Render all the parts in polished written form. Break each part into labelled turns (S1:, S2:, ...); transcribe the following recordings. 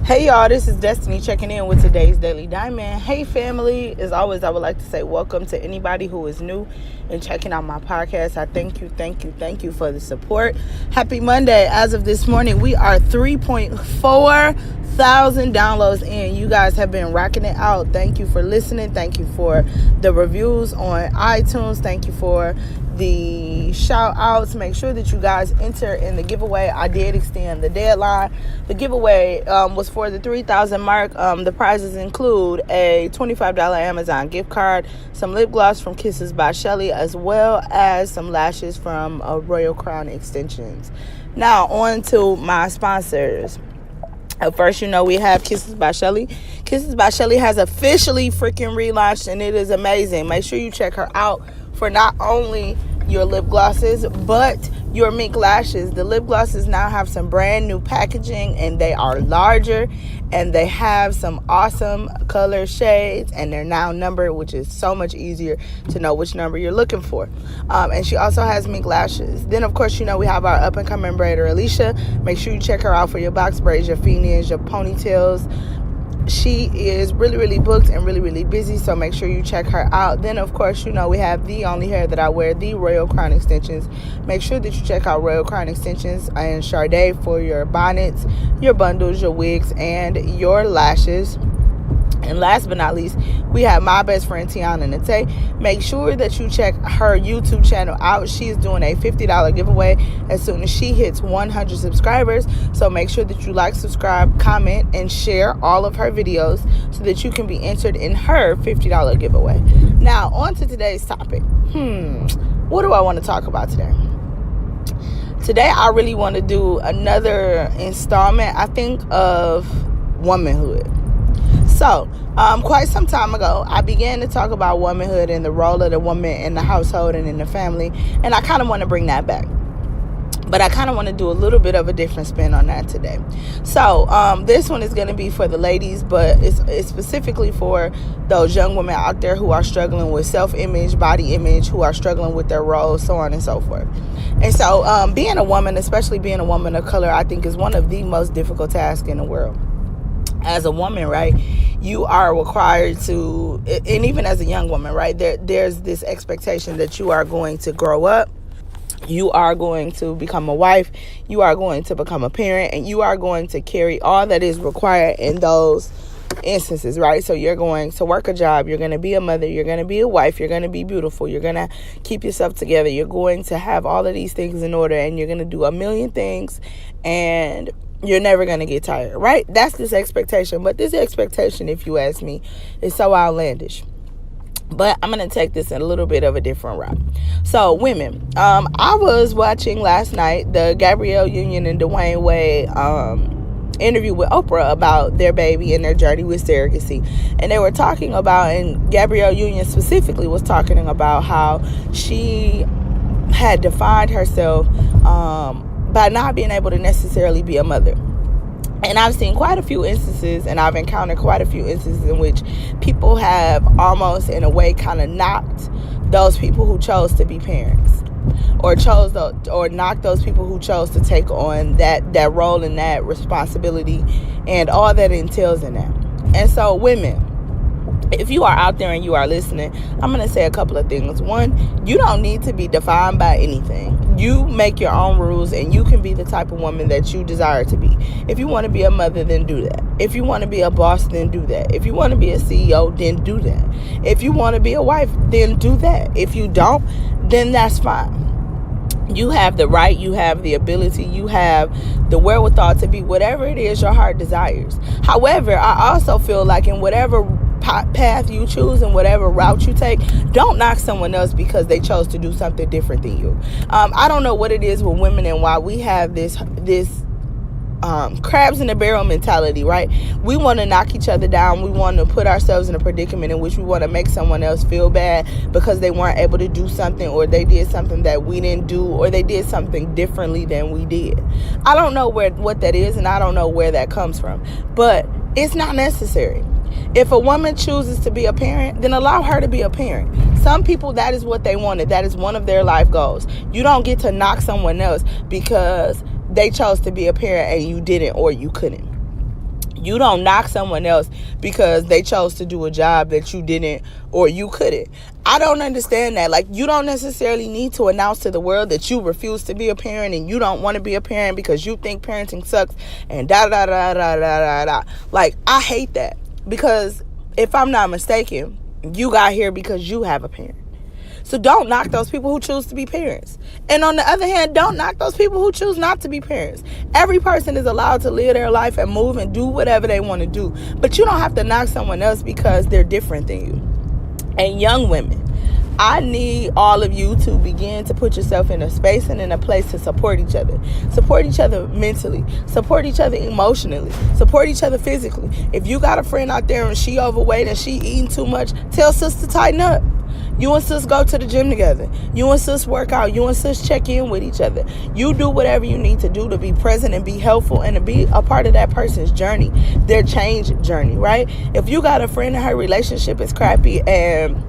S1: Hey y'all, this is Destiny checking in with today's Daily Diamond. Hey family, as always, I would like to say welcome to anybody who is new and checking out my podcast. I thank you for the support. Happy Monday. As of this morning, we are 3.4 thousand downloads in. You guys have been rocking it out. Thank you for listening. Thank you for the reviews on iTunes. Thank you for the shout outs. Make sure that you guys enter in the giveaway. I did extend the deadline. The giveaway was for the 3,000 mark. The prizes include a $25 Amazon gift card, some lip gloss from Kisses by Shelly, as well as some lashes from Royal Crown Extensions. Now on to my sponsors. First, we have Kisses by Shelly. Kisses by Shelly has officially freaking relaunched, and it is amazing. Make sure you check her out for not only your lip glosses, but your mink lashes. The lip glosses now have some brand new packaging, and they are larger, and they have some awesome color shades, and they're now numbered, which is so much easier to know which number you're looking for. And she also has mink lashes. Then, of course, we have our up-and-coming braider, Lisha. Make sure you check her out for your box braids, your phoenix, your ponytails. She is really booked and really busy, so make sure you check her out. Then, of course, we have the only hair that I wear, the Royal Crown Extensions. Make sure that you check out Royal Crown Extensions and Sade for your bonnets, your bundles, your wigs, and your lashes. And last but not least, we have my best friend Tiana Nate. Make sure that you check her YouTube channel out. She is doing a $50 giveaway as soon as she hits 100 subscribers. So make sure that you like, subscribe, comment, and share all of her videos so that you can be entered in her $50 giveaway. Now, on to today's topic. What do I want to talk about today? Today, I really want to do another installment, I think, of womanhood. So, quite some time ago, I began to talk about womanhood and the role of the woman in the household and in the family, and I kind of want to bring that back. But I kind of want to do a little bit of a different spin on that today. So, this one is going to be for the ladies, but it's specifically for those young women out there who are struggling with self-image, body image, who are struggling with their roles, so on and so forth. And so, being a woman, especially being a woman of color, I think is one of the most difficult tasks in the world. As a woman, right, you are required to, and even as a young woman, right, there's this expectation that you are going to grow up, you are going to become a wife, you are going to become a parent, and you are going to carry all that is required in those instances, right? So you're going to work a job, you're going to be a mother, you're going to be a wife, you're going to be beautiful, you're going to keep yourself together, you're going to have all of these things in order, and you're going to do a million things, and you're never going to get tired, right? That's this expectation. But this expectation, if you ask me, is so outlandish. But I'm going to take this in a little bit of a different route. So, women, I was watching last night the Gabrielle Union and Dwayne Wade interview with Oprah about their baby and their journey with surrogacy. And they were talking about, and Gabrielle Union specifically was talking about how she had defined herself by not being able to necessarily be a mother. And I've seen quite a few instances, and I've encountered quite a few instances in which people have almost, in a way, kind of knocked those people who chose to be parents, or knocked those people who chose to take on that role and that responsibility and all that entails in that. And so, women, if you are out there and you are listening, I'm going to say a couple of things. One, you don't need to be defined by anything. You make your own rules, and you can be the type of woman that you desire to be. If you want to be a mother, then do that. If you want to be a boss, then do that. If you want to be a CEO, then do that. If you want to be a wife, then do that. If you don't, then that's fine. You have the right, you have the ability, you have the wherewithal to be whatever it is your heart desires. However, I also feel like in whatever path you choose and whatever route you take, don't knock someone else because they chose to do something different than you. I don't know what it is with women and why we have this crabs in the barrel mentality, right? We want to knock each other down. We want to put ourselves in a predicament in which we want to make someone else feel bad because they weren't able to do something, or they did something that we didn't do, or they did something differently than we did. I don't know what that is, and I don't know where that comes from, but it's not necessary. If a woman chooses to be a parent, then allow her to be a parent. Some people, that is what they wanted. That is one of their life goals. You don't get to knock someone else because they chose to be a parent and you didn't, or you couldn't. You don't knock someone else because they chose to do a job that you didn't or you couldn't. I don't understand that. Like, you don't necessarily need to announce to the world that you refuse to be a parent and you don't want to be a parent because you think parenting sucks and da da da da da da da. Like, I hate that, because if I'm not mistaken, you got here because you have a parent. So don't knock those people who choose to be parents. And on the other hand, don't knock those people who choose not to be parents. Every person is allowed to live their life and move and do whatever they want to do. But you don't have to knock someone else because they're different than you. And young women, I need all of you to begin to put yourself in a space and in a place to support each other. Support each other mentally. Support each other emotionally. Support each other physically. If you got a friend out there and she overweight and she eating too much, tell sis to tighten up. You and sis go to the gym together. You and sis work out. You and sis check in with each other. You do whatever you need to do to be present and be helpful and to be a part of that person's journey, their change journey, right? If you got a friend and her relationship is crappy and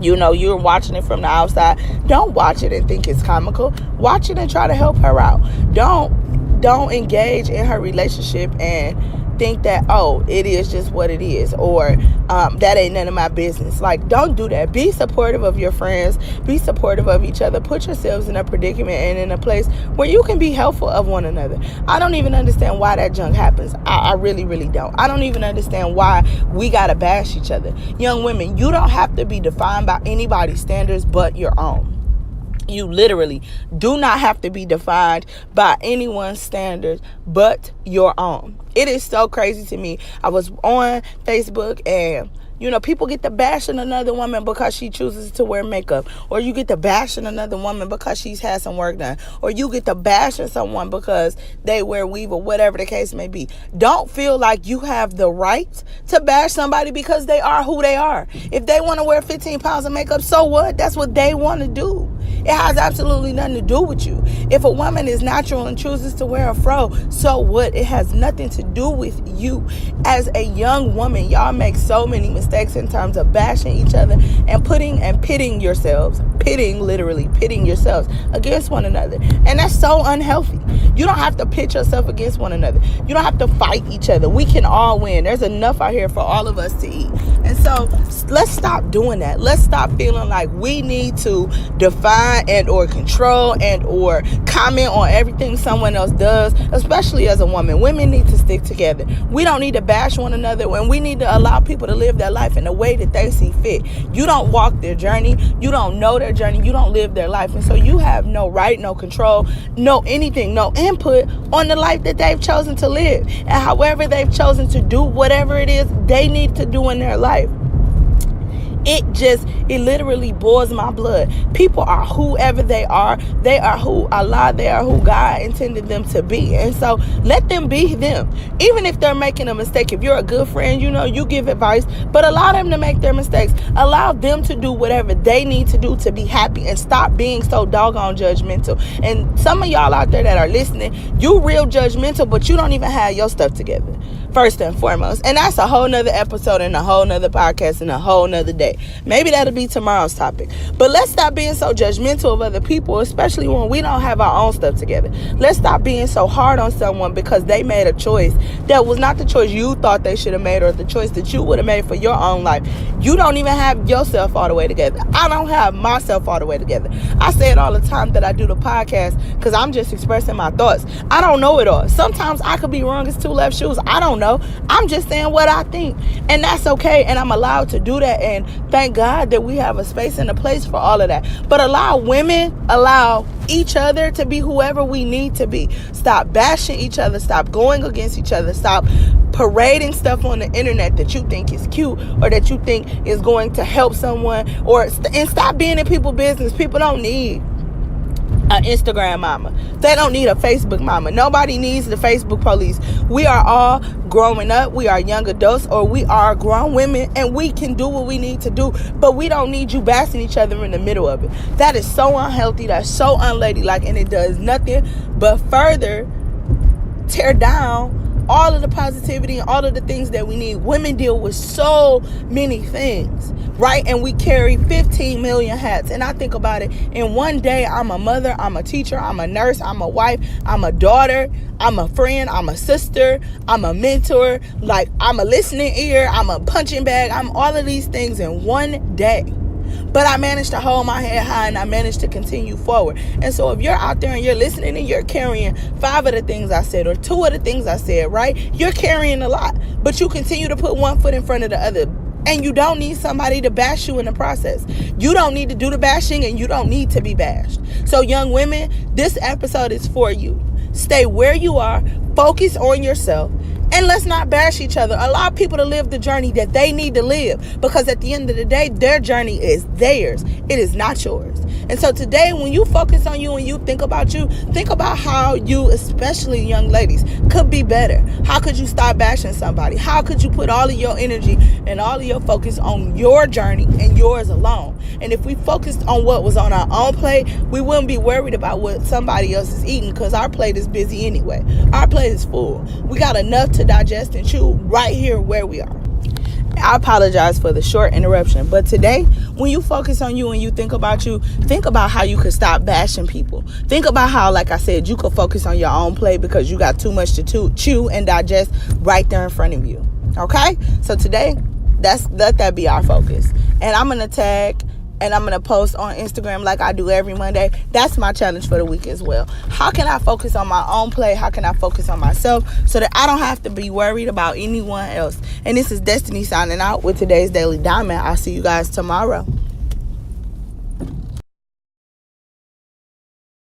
S1: you're watching it from the outside, don't watch it and think it's comical. Watch it and try to help her out. Don't engage in her relationship and think that, oh, it is just what it is, or that ain't none of my business. Like, don't do that. Be supportive of your friends. Be supportive of each other. Put yourselves in a predicament and in a place where you can be helpful of one another. I don't even understand why that junk happens. I really, really don't. I don't even understand why we gotta bash each other. Young women, you don't have to be defined by anybody's standards but your own. You literally do not have to be defined by anyone's standards but your own. It is so crazy to me. I was on Facebook and people get to bashing another woman because she chooses to wear makeup, or you get to bashing another woman because she's had some work done, or you get to bashing someone because they wear weave, or whatever the case may be. Don't feel like you have the right to bash somebody because they are who they are. If they want to wear 15 pounds of makeup, so what? That's what they want to do. It has absolutely nothing to do with you. If a woman is natural and chooses to wear a fro, so what? It has nothing to do with you. As a young woman, y'all make so many mistakes in terms of bashing each other and pitting yourselves against one another. And that's so unhealthy. You don't have to pit yourself against one another. You don't have to fight each other. We can all win. There's enough out here for all of us to eat. And so let's stop doing that. Let's stop feeling like we need to define and or control and or comment on everything someone else does, especially as a woman. Women need to stick together. We don't need to bash one another, and we need to allow people to live their life in the way that they see fit. You don't walk their journey. You don't know their journey. You don't live their life. And so you have no right, no control, no anything, no input on the life that they've chosen to live. And however they've chosen to do whatever it is they need to do in their life. It literally boils my blood. People are whoever they are. They are who Allah, they are who God intended them to be. And so let them be them. Even if they're making a mistake, if you're a good friend, you give advice, but allow them to make their mistakes. Allow them to do whatever they need to do to be happy, and stop being so doggone judgmental. And some of y'all out there that are listening, you real judgmental, but you don't even have your stuff together, first and foremost. And that's a whole nother episode and a whole nother podcast and a whole nother day. Maybe that'll be tomorrow's topic. But let's stop being so judgmental of other people, especially when we don't have our own stuff together. Let's stop being so hard on someone because they made a choice that was not the choice you thought they should have made, or the choice that you would have made for your own life. You don't even have yourself all the way together. I don't have myself all the way together. I say it all the time that I do the podcast because I'm just expressing my thoughts. I don't know it all. Sometimes I could be wrong as two left shoes. I don't know. I'm just saying what I think, and that's okay, and I'm allowed to do that. And thank God that we have a space and a place for all of that. But allow each other to be whoever we need to be. Stop bashing each other. Stop going against each other. Stop parading stuff on the internet that you think is cute or that you think is going to help someone, and stop being in people's business. People don't need an Instagram mama. They don't need a Facebook mama. Nobody needs the Facebook police. We are all growing up. We are young adults, or we are grown women, and we can do what we need to do, but we don't need you bashing each other in the middle of it. That is so unhealthy. That's so unladylike, and it does nothing but further tear down all of the positivity and all of the things that we need. Women deal with so many things, right? And we carry 15 million hats. And I think about it, in one day, I'm a mother, I'm a teacher, I'm a nurse, I'm a wife, I'm a daughter, I'm a friend, I'm a sister, I'm a mentor, like I'm a listening ear, I'm a punching bag, I'm all of these things in one day. But I managed to hold my head high and I managed to continue forward. And so if you're out there and you're listening and you're carrying 5 of the things I said or 2 of the things I said, right? You're carrying a lot, but you continue to put one foot in front of the other. And you don't need somebody to bash you in the process. You don't need to do the bashing and you don't need to be bashed. So young women, this episode is for you. Stay where you are, focus on yourself, and let's not bash each other. Allow people to live the journey that they need to live, because at the end of the day, their journey is theirs. It is not yours. And so today, when you focus on you and you, think about how you, especially young ladies, could be better. How could you stop bashing somebody? How could you put all of your energy and all of your focus on your journey and yours alone? And if we focused on what was on our own plate, we wouldn't be worried about what somebody else is eating, because our plate is busy anyway. Our plate is full. We got enough to digest and chew right here where we are. I apologize for the short interruption, but today, when you focus on you and you, think about how you could stop bashing people. Think about how, like I said, you could focus on your own plate because you got too much to chew and digest right there in front of you. Okay? So today, let that be our focus. And I'm going to tag and I'm going to post on Instagram like I do every Monday. That's my challenge for the week as well. How can I focus on my own play? How can I focus on myself so that I don't have to be worried about anyone else? And this is Destiny signing out with today's Daily Diamond. I'll see you guys tomorrow.